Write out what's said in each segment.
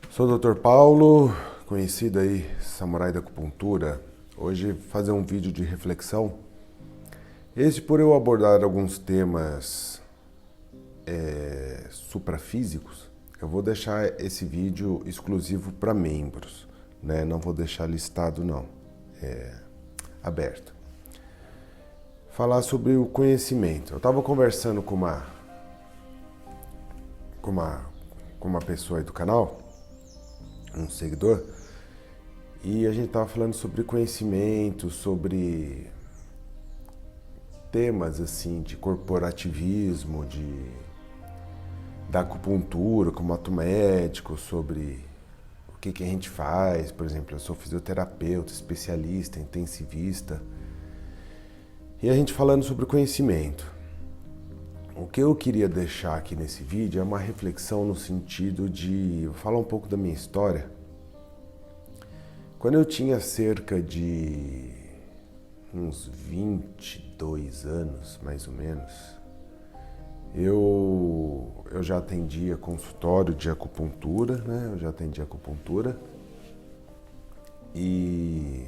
Sou o Dr. Paulo, conhecido aí, samurai da acupuntura. Hoje fazer um vídeo de reflexão. Por eu abordar alguns temas suprafísicos, eu vou deixar esse vídeo exclusivo para membros, né? Não vou deixar listado não, aberto. Falar sobre o conhecimento. Eu estava conversando com uma pessoa aí do canal, um seguidor, e a gente estava falando sobre conhecimento, sobre temas assim de corporativismo, da acupuntura como ato médico, sobre o que a gente faz. Por exemplo, eu sou fisioterapeuta, especialista, intensivista, e a gente falando sobre conhecimento. O que eu queria deixar aqui nesse vídeo é uma reflexão no sentido de falar um pouco da minha história. Quando eu tinha cerca de uns 22 anos, mais ou menos, eu já atendia consultório de acupuntura, né? Eu já atendia acupuntura e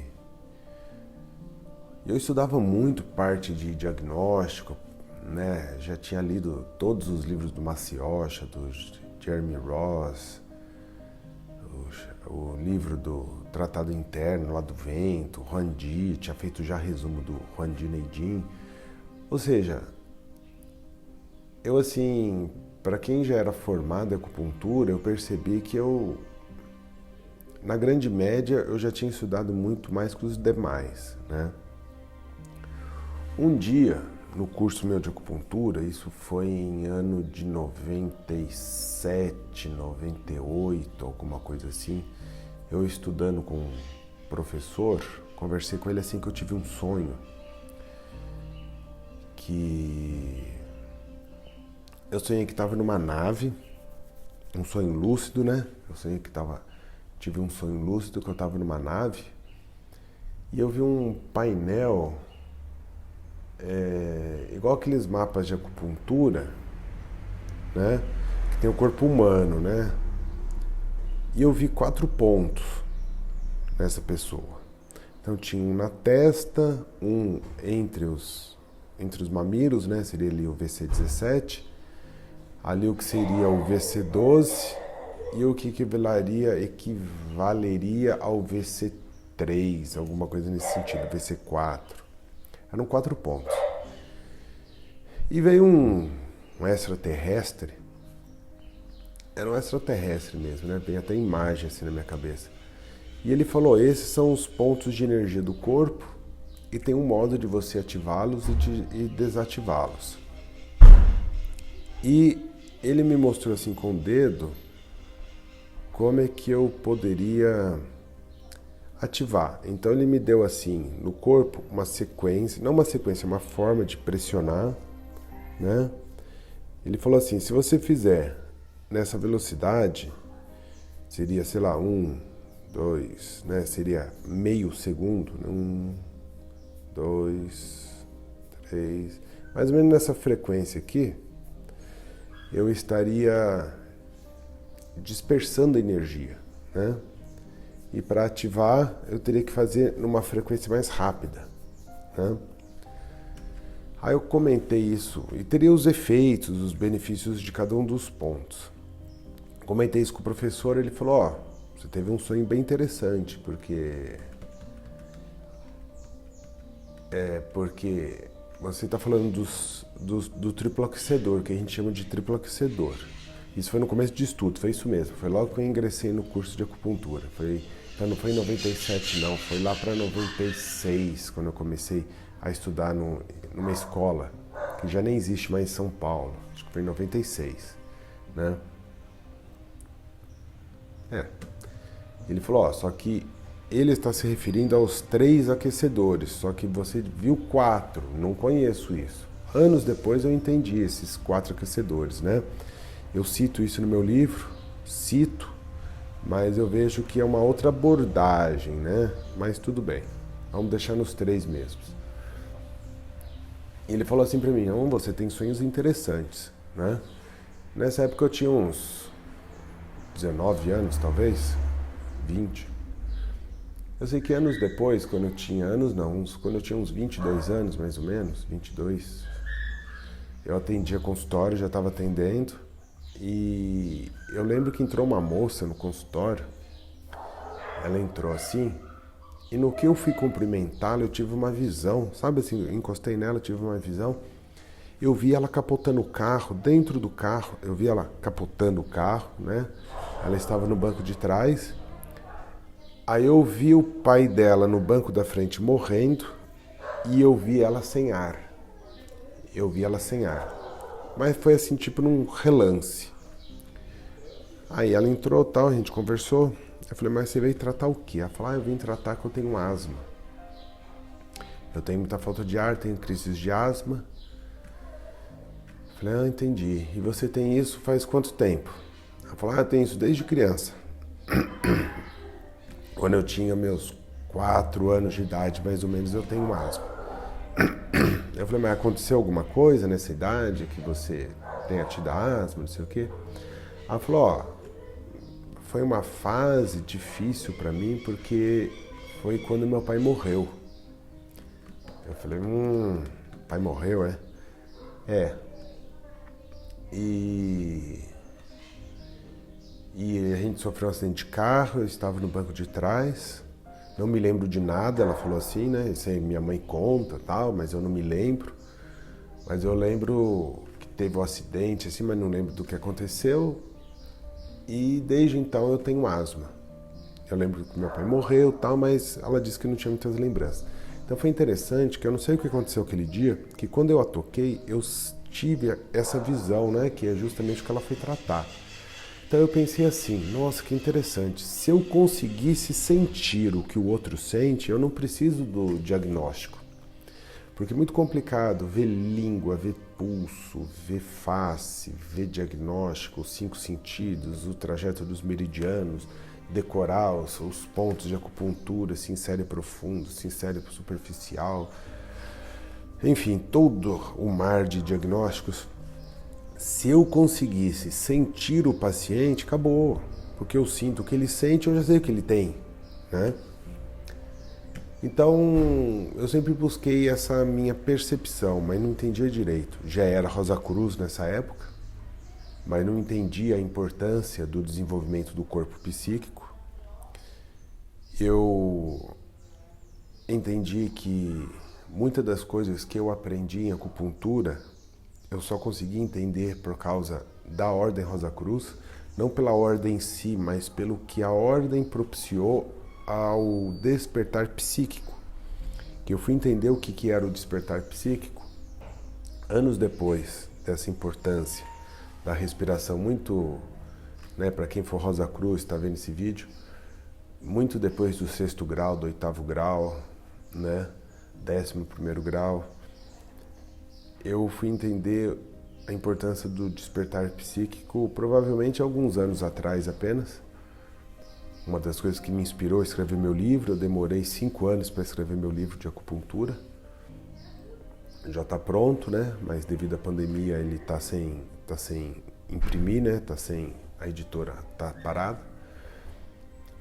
eu estudava muito parte de diagnóstico, né? Já tinha lido todos os livros do Massiocha, do Jeremy Ross, o livro do Tratado Interno lá do Vento, Huan Di, tinha feito já resumo do Huan Di Neijing. Ou seja, eu assim, para quem já era formado em acupuntura, eu percebi que na grande média, eu já tinha estudado muito mais que os demais, né? Um dia, no curso meu de acupuntura, isso foi em ano de 97, 98, alguma coisa assim, eu estudando com um professor, conversei com ele assim que eu tive um sonho, que eu sonhei que estava numa nave, um sonho lúcido, né? Tive um sonho lúcido que eu estava numa nave e eu vi um painel igual aqueles mapas de acupuntura, né? Que tem o corpo humano, né? E eu vi 4 pontos nessa pessoa. Então tinha um na testa, um entre os mamilos, né? Seria ali o VC17, ali o que seria o VC12 e o que equivaleria ao VC3, alguma coisa nesse sentido, VC4. Eram 4 pontos. E veio um extraterrestre. Era um extraterrestre mesmo, né? Tem até imagem assim na minha cabeça. E ele falou, esses são os pontos de energia do corpo e tem um modo de você ativá-los e desativá-los. E ele me mostrou assim com o dedo como é que eu poderia ativar. Então ele me deu assim no corpo uma sequência, não uma sequência, uma forma de pressionar, né? Ele falou assim, se você fizer nessa velocidade, seria, sei lá, 1, 2, né? Seria meio segundo, 1, 2, 3, mais ou menos nessa frequência aqui, eu estaria dispersando energia, né? E para ativar, eu teria que fazer numa frequência mais rápida, né? Aí eu comentei isso, e teria os efeitos, os benefícios de cada um dos pontos. Comentei isso com o professor, ele falou, você teve um sonho bem interessante, porque você está falando do triplo aquecedor, que a gente chama de triplo aquecedor. Isso foi no começo de estudo, foi isso mesmo, foi logo que eu ingressei no curso de acupuntura. Então não foi em 97 não, foi lá para 96, quando eu comecei a estudar numa escola, que já nem existe mais em São Paulo, acho que foi em 96, né? Ele falou, só que ele está se referindo aos 3 aquecedores, só que você viu 4, não conheço isso. Anos depois eu entendi esses 4 aquecedores, né? Eu cito isso no meu livro, mas eu vejo que é uma outra abordagem, né? Mas tudo bem, vamos deixar nos 3 mesmos. E ele falou assim pra mim, você tem sonhos interessantes, né? Nessa época eu tinha uns 19 anos, talvez, 20. Eu sei que anos depois, quando eu tinha uns 22 anos, mais ou menos, 22, eu atendia consultório, já estava atendendo, e eu lembro que entrou uma moça no consultório, ela entrou assim, e no que eu fui cumprimentá-la, eu tive uma visão, sabe assim, eu encostei nela, tive uma visão, eu vi ela capotando o carro, dentro do carro, eu vi ela capotando o carro, né? Ela estava no banco de trás, aí eu vi o pai dela no banco da frente morrendo, e eu vi ela sem ar. Mas foi assim, tipo num relance. Aí ela entrou, tal, a gente conversou. Eu falei, mas você veio tratar o quê? Ela falou, eu vim tratar que eu tenho asma. Eu tenho muita falta de ar, tenho crises de asma. Eu falei, entendi. E você tem isso faz quanto tempo? Ela falou, eu tenho isso desde criança. Quando eu tinha meus 4 anos de idade, mais ou menos, eu tenho asma. Eu falei, mas aconteceu alguma coisa nessa idade que você tenha tido asma, não sei o quê? Ela falou, foi uma fase difícil pra mim porque foi quando meu pai morreu. Eu falei, pai morreu, é? É. E a gente sofreu um acidente de carro, eu estava no banco de trás, não me lembro de nada, ela falou assim, né? Isso aí minha mãe conta, tal, mas eu não me lembro. Mas eu lembro que teve um acidente, assim, mas não lembro do que aconteceu. E desde então eu tenho asma. Eu lembro que meu pai morreu, tal, mas ela disse que não tinha muitas lembranças. Então foi interessante que eu não sei o que aconteceu aquele dia, que quando eu a toquei, eu tive essa visão, né? Que é justamente o que ela foi tratar. Então eu pensei assim, nossa, que interessante. Se eu conseguisse sentir o que o outro sente, eu não preciso do diagnóstico. Porque é muito complicado ver língua, ver pulso, ver face, ver diagnóstico, os 5 sentidos, o trajeto dos meridianos, decorar os pontos de acupuntura, sincero e profundo, sincero e superficial. Enfim, todo o mar de diagnósticos. Se eu conseguisse sentir o paciente, acabou. Porque eu sinto o que ele sente, eu já sei o que ele tem, né? Então, eu sempre busquei essa minha percepção, mas não entendia direito. Já era Rosa Cruz nessa época, mas não entendia a importância do desenvolvimento do corpo psíquico. Eu entendi que muitas das coisas que eu aprendi em acupuntura, eu só consegui entender por causa da Ordem Rosa Cruz, não pela ordem em si, mas pelo que a ordem propiciou ao despertar psíquico, que eu fui entender o que era o despertar psíquico anos depois dessa importância da respiração, muito, né, para quem for Rosa Cruz, está vendo esse vídeo, muito depois do 6º grau, do 8º grau, né, 11º grau, eu fui entender a importância do despertar psíquico provavelmente alguns anos atrás apenas. Uma das coisas que me inspirou a escrever meu livro, eu demorei 5 anos para escrever meu livro de acupuntura. Já está pronto, né? Mas devido à pandemia ele está sem imprimir, né? A editora está parada.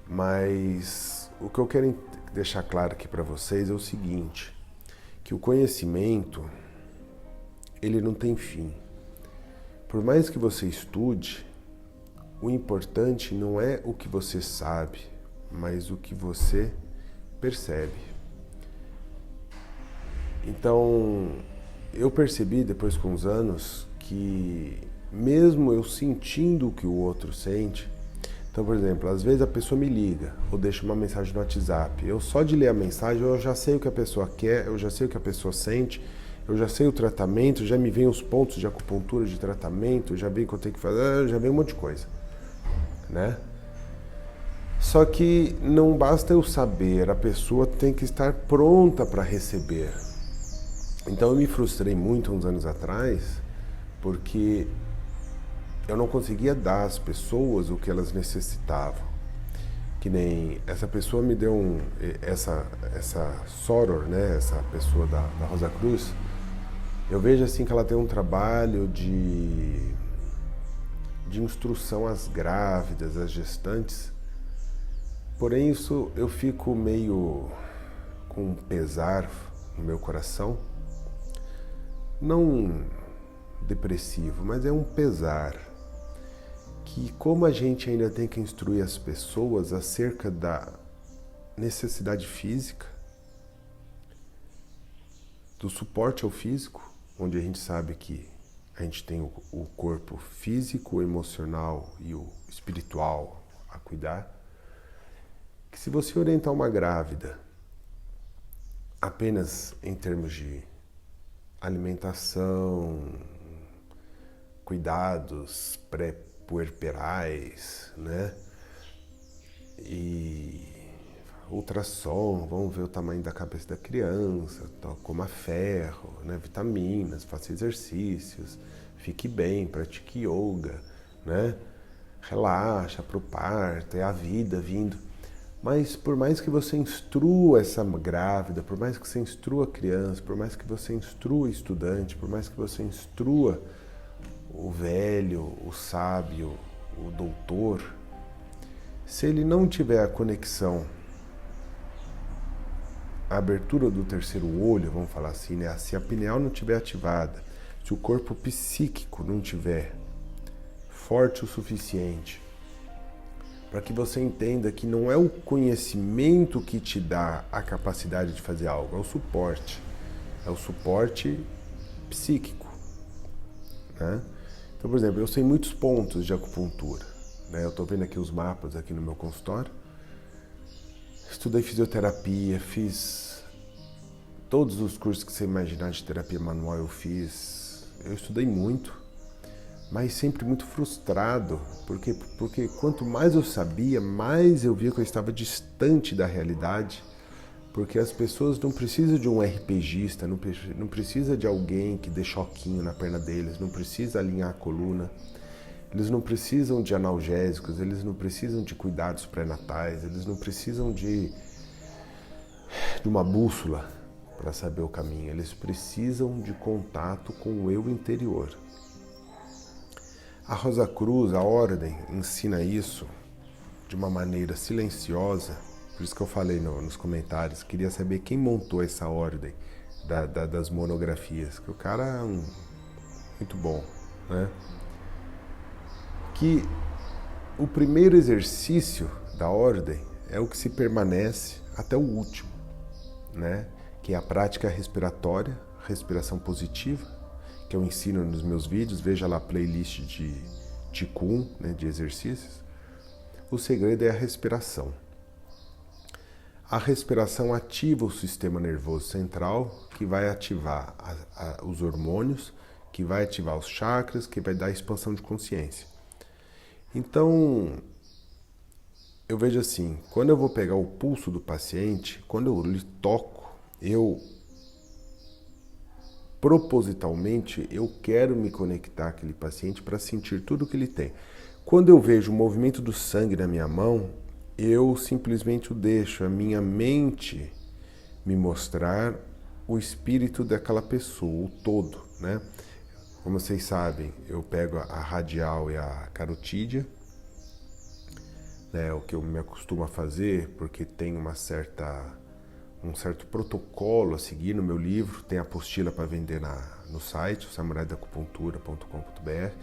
Mas o que eu quero deixar claro aqui para vocês é o seguinte, que o conhecimento, ele não tem fim. Por mais que você estude, o importante não é o que você sabe, mas o que você percebe. Então, eu percebi depois com os anos que mesmo eu sentindo o que o outro sente, então, por exemplo, às vezes a pessoa me liga ou deixa uma mensagem no WhatsApp, eu só de ler a mensagem eu já sei o que a pessoa quer, eu já sei o que a pessoa sente, eu já sei o tratamento, já me vem os pontos de acupuntura, de tratamento, já vem o que eu tenho que fazer, já vem um monte de coisa. Né? Só que não basta eu saber, a pessoa tem que estar pronta para receber. Então eu me frustrei muito uns anos atrás porque eu não conseguia dar às pessoas o que elas necessitavam. Que nem essa pessoa me deu essa soror, né? Essa pessoa da Rosa Cruz, eu vejo assim que ela tem um trabalho de de instrução às grávidas, às gestantes. Porém, isso eu fico meio com um pesar no meu coração, não depressivo, mas é um pesar, que como a gente ainda tem que instruir as pessoas acerca da necessidade física, do suporte ao físico, onde a gente sabe que a gente tem o corpo físico, o emocional e o espiritual a cuidar, que se você orientar uma grávida apenas em termos de alimentação, cuidados pré-puerperais, né? E ultrassom, vamos ver o tamanho da cabeça da criança, coma ferro, né? Vitaminas, faça exercícios, fique bem, pratique yoga, né? Relaxa para o parto, é a vida vindo. Mas por mais que você instrua essa grávida, por mais que você instrua a criança, por mais que você instrua o estudante, por mais que você instrua o velho, o sábio, o doutor, se ele não tiver a conexão, a abertura do terceiro olho, vamos falar assim, né? Se a pineal não estiver ativada, se o corpo psíquico não estiver forte o suficiente, para que você entenda que não é o conhecimento que te dá a capacidade de fazer algo, é o suporte. É o suporte psíquico, né? Então, por exemplo, eu sei muitos pontos de acupuntura, né? Eu estou vendo aqui os mapas aqui no meu consultório. Estudei fisioterapia, fiz todos os cursos que você imaginar de terapia manual eu fiz. Eu estudei muito, mas sempre muito frustrado, porque quanto mais eu sabia, mais eu via que eu estava distante da realidade, porque as pessoas não precisam de um RPGista, não precisa de alguém que dê choquinho na perna deles, não precisa alinhar a coluna, eles não precisam de analgésicos, eles não precisam de cuidados pré-natais, eles não precisam de uma bússola para saber o caminho, eles precisam de contato com o eu interior. A Rosa Cruz, a Ordem, ensina isso de uma maneira silenciosa, por isso que eu falei nos comentários, queria saber quem montou essa ordem das monografias, que o cara é muito bom, né? Que o primeiro exercício da ordem é o que se permanece até o último, né? Que é a prática respiratória, respiração positiva, que eu ensino nos meus vídeos, veja lá a playlist de Qigong, né, de exercícios. O segredo é a respiração. A respiração ativa o sistema nervoso central, que vai ativar os hormônios, que vai ativar os chakras, que vai dar a expansão de consciência. Então, eu vejo assim, quando eu vou pegar o pulso do paciente, quando eu lhe toco, propositalmente, eu quero me conectar àquele paciente para sentir tudo que ele tem. Quando eu vejo o movimento do sangue na minha mão, eu simplesmente o deixo, a minha mente me mostrar o espírito daquela pessoa, o todo, né? Como vocês sabem, eu pego a radial e a carotídea, né, o que eu me acostumo a fazer, porque tem um certo protocolo a seguir no meu livro, tem apostila para vender no site, samuraidacupuntura.com.br.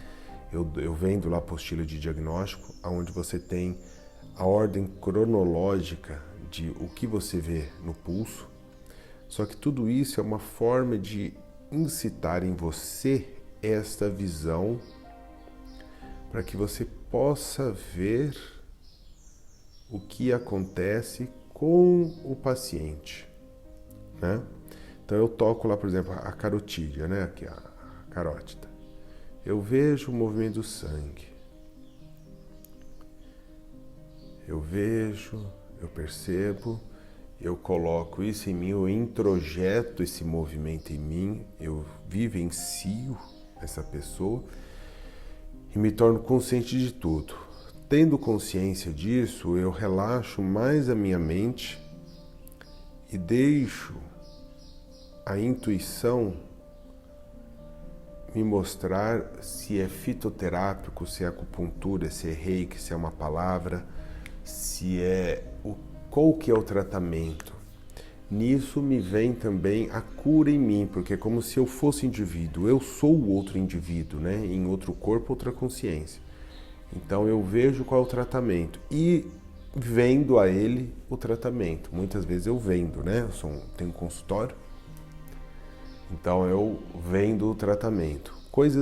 Eu vendo lá a apostila de diagnóstico, onde você tem a ordem cronológica de o que você vê no pulso. Só que tudo isso é uma forma de incitar em você esta visão para que você possa ver o que acontece com o paciente, né? Então eu toco lá, por exemplo, a carotídea, né? Aqui a carótida. Eu vejo o movimento do sangue. Eu vejo, eu percebo, eu coloco isso em mim, eu introjeto esse movimento em mim, eu vivencio essa pessoa e me torno consciente de tudo. Tendo consciência disso, eu relaxo mais a minha mente e deixo a intuição me mostrar se é fitoterápico, se é acupuntura, se é reiki, se é uma palavra, se é qual que é o tratamento. Nisso me vem também a cura em mim, porque é como se eu fosse indivíduo, eu sou o outro indivíduo, né? Em outro corpo, outra consciência. Então eu vejo qual é o tratamento e vendo a ele o tratamento. Muitas vezes eu vendo, né? Tenho um consultório, então eu vendo o tratamento.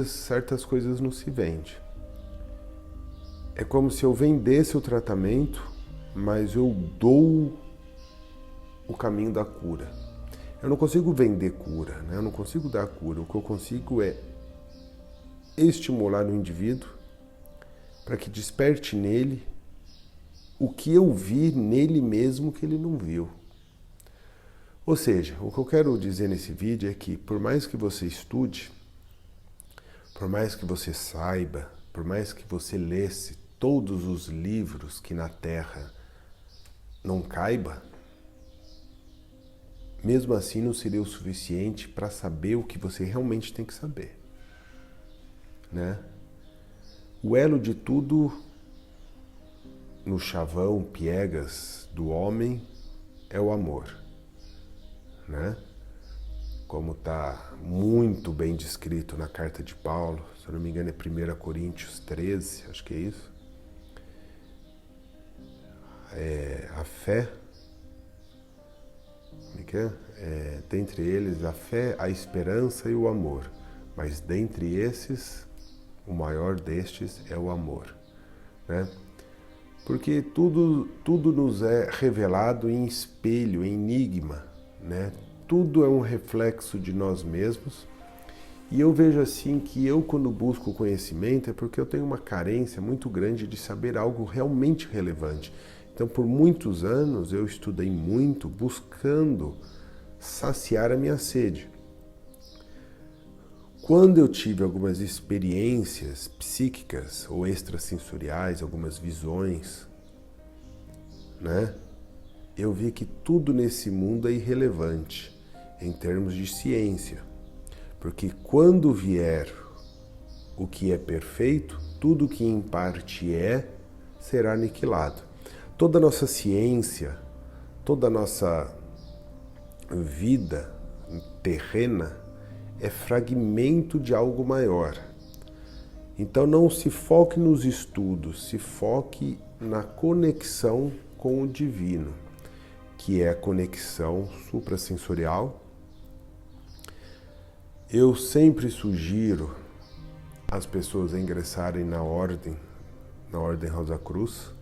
Certas coisas não se vende. É como se eu vendesse o tratamento, mas eu dou o caminho da cura. Eu não consigo vender cura, né? Eu não consigo dar cura. O que eu consigo é estimular o indivíduo para que desperte nele o que eu vi nele mesmo que ele não viu. Ou seja, o que eu quero dizer nesse vídeo é que por mais que você estude, por mais que você saiba, por mais que você lesse todos os livros que na Terra não caiba, mesmo assim não seria o suficiente para saber o que você realmente tem que saber, né? O elo de tudo no chavão, piegas do homem é o amor, né? Como está muito bem descrito na carta de Paulo, se eu não me engano é 1 Coríntios 13, acho que é isso. A fé, dentre eles a fé, a esperança e o amor, mas dentre esses, o maior destes é o amor, né? Porque tudo nos é revelado em espelho, em enigma, né? Tudo é um reflexo de nós mesmos. E eu vejo assim que eu, quando busco o conhecimento, é porque eu tenho uma carência muito grande de saber algo realmente relevante. Então, por muitos anos, eu estudei muito buscando saciar a minha sede. Quando eu tive algumas experiências psíquicas ou extrasensoriais, algumas visões, né? Eu vi que tudo nesse mundo é irrelevante em termos de ciência. Porque quando vier o que é perfeito, tudo que em parte será aniquilado. Toda a nossa ciência, toda a nossa vida terrena é fragmento de algo maior. Então não se foque nos estudos, se foque na conexão com o divino, que é a conexão suprassensorial. Eu sempre sugiro as pessoas a ingressarem na Ordem Rosa Cruz,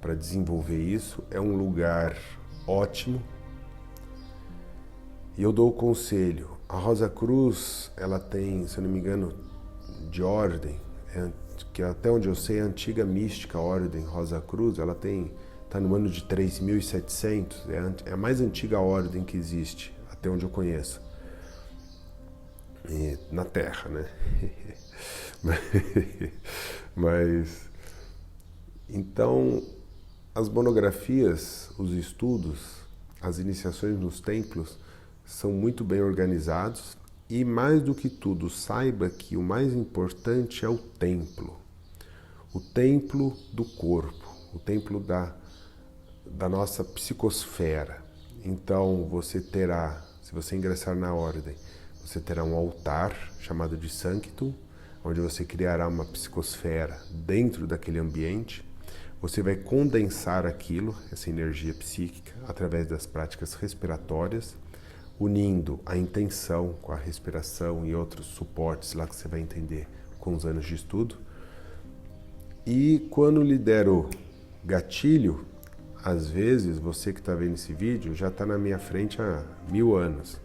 para desenvolver isso. É um lugar ótimo. E eu dou o conselho, a Rosa Cruz, ela tem, se eu não me engano, de ordem, que até onde eu sei, a antiga mística Ordem Rosa Cruz, ela está no ano de 3.700, é a mais antiga ordem que existe, até onde eu conheço, na Terra, né? Mas, então, as monografias, os estudos, as iniciações nos templos são muito bem organizados e, mais do que tudo, saiba que o mais importante é o templo do corpo, o templo da nossa psicosfera. Então, se você ingressar na ordem, você terá um altar chamado de Sanctum, onde você criará uma psicosfera dentro daquele ambiente. Você vai condensar aquilo, essa energia psíquica, através das práticas respiratórias, unindo a intenção com a respiração e outros suportes lá que você vai entender com os anos de estudo. E quando lhe der o gatilho, às vezes você que está vendo esse vídeo já está na minha frente há 1000 anos,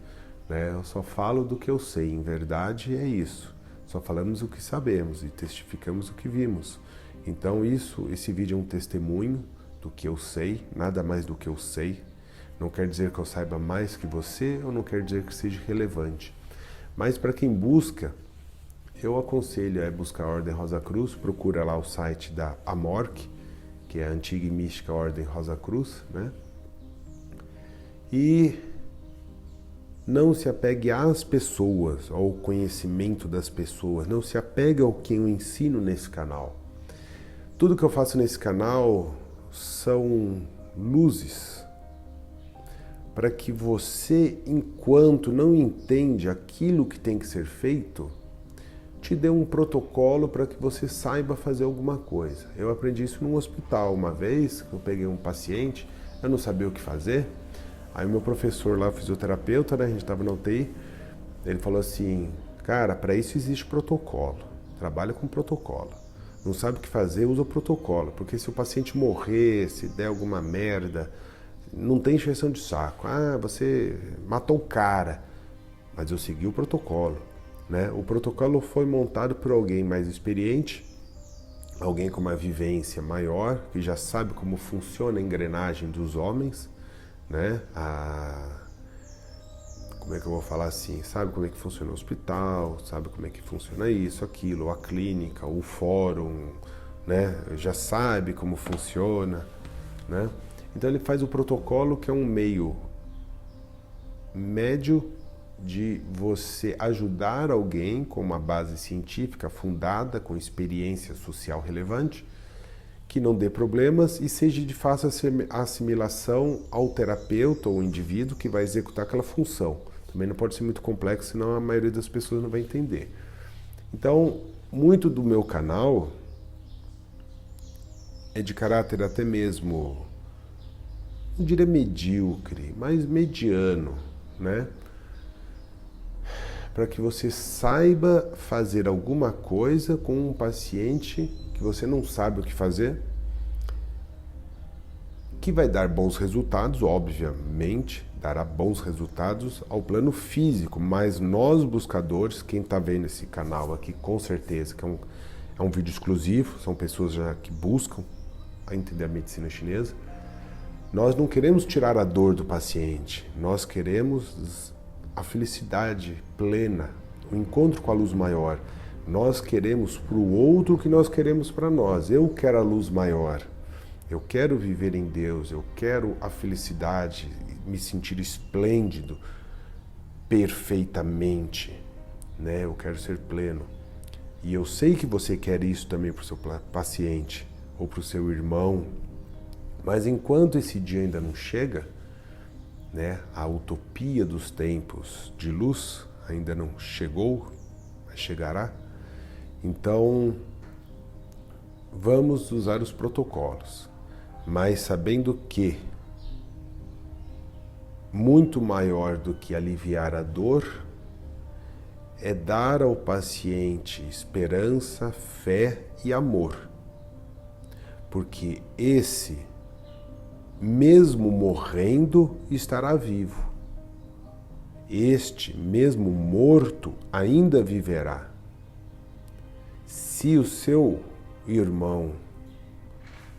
né? Eu só falo do que eu sei, em verdade é isso. Só falamos o que sabemos e testificamos o que vimos. Então esse vídeo é um testemunho do que eu sei, nada mais do que eu sei. Não quer dizer que eu saiba mais que você, ou não quer dizer que seja relevante. Mas para quem busca, eu aconselho buscar a Ordem Rosa Cruz, procura lá o site da AMORC, que é a antiga e mística Ordem Rosa Cruz, né? E Não se apegue às pessoas, ao conhecimento das pessoas. Não se apegue ao que eu ensino nesse canal. Tudo que eu faço nesse canal são luzes para que você, enquanto não entende aquilo que tem que ser feito, te dê um protocolo para que você saiba fazer alguma coisa. Eu aprendi isso num hospital uma vez, eu peguei um paciente, eu não sabia o que fazer, aí o meu professor lá, fisioterapeuta, né, a gente estava na UTI, ele falou assim, cara, para isso existe protocolo, trabalha com protocolo. Não sabe o que fazer, usa o protocolo, porque se o paciente morrer, se der alguma merda, não tem encheção de saco. Ah, você matou o cara, mas eu segui o protocolo, né? O protocolo foi montado por alguém mais experiente, alguém com uma vivência maior, que já sabe como funciona a engrenagem dos homens, né? Como é que eu vou falar assim? Sabe como é que funciona o hospital, sabe como é que funciona isso, aquilo, a clínica, o fórum, né? Já sabe como funciona, né? Então ele faz o protocolo, que é um meio médio de você ajudar alguém com uma base científica fundada, com experiência social relevante, que não dê problemas e seja de fácil assimilação ao terapeuta ou indivíduo que vai executar aquela função. Também não pode ser muito complexo, senão a maioria das pessoas não vai entender. Então, muito do meu canal é de caráter até mesmo, não diria medíocre, mas mediano, né? Para que você saiba fazer alguma coisa com um paciente que você não sabe o que fazer, que vai dar bons resultados, obviamente, dará bons resultados ao plano físico, mas nós buscadores, quem está vendo esse canal aqui, com certeza que é um vídeo exclusivo, são pessoas já que buscam a entender a medicina chinesa, nós não queremos tirar a dor do paciente, nós queremos a felicidade plena, o encontro com a luz maior. Nós queremos para o outro o que nós queremos para nós. Eu quero a luz maior, eu quero viver em Deus, eu quero a felicidade, me sentir esplêndido, perfeitamente, né? Eu quero ser pleno. E eu sei que você quer isso também para o seu paciente ou para o seu irmão, mas enquanto esse dia ainda não chega, né, a utopia dos tempos de luz ainda não chegou, mas chegará. Então, vamos usar os protocolos, mas sabendo que muito maior do que aliviar a dor é dar ao paciente esperança, fé e amor, porque esse, mesmo morrendo, estará vivo. Este, mesmo morto, ainda viverá. Se o seu irmão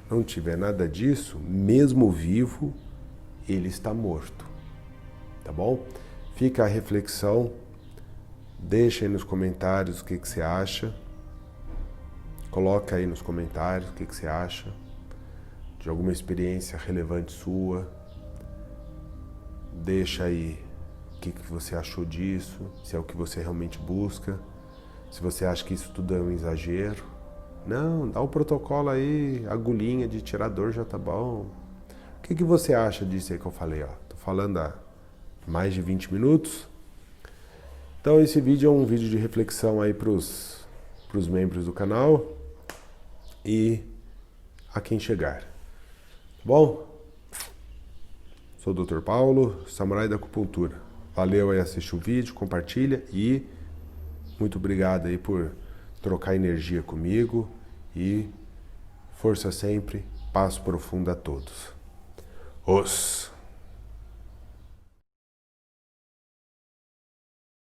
não tiver nada disso, mesmo vivo, ele está morto. Tá bom? Fica a reflexão. Deixa aí nos comentários o que você acha. Coloca aí nos comentários o que você acha de alguma experiência relevante sua. Deixa aí o que você achou disso, se é o que você realmente busca, se você acha que isso tudo é um exagero. Não, dá o protocolo aí, agulhinha de tirar dor já tá bom. O que você acha disso aí que eu falei? Tô falando há mais de 20 minutos. Então esse vídeo é um vídeo de reflexão aí pros membros do canal e a quem chegar. Bom, sou o Dr. Paulo, Samurai da Acupuntura. Valeu aí assistir o vídeo, compartilha e muito obrigado aí por trocar energia comigo e força sempre, paz profunda a todos. Os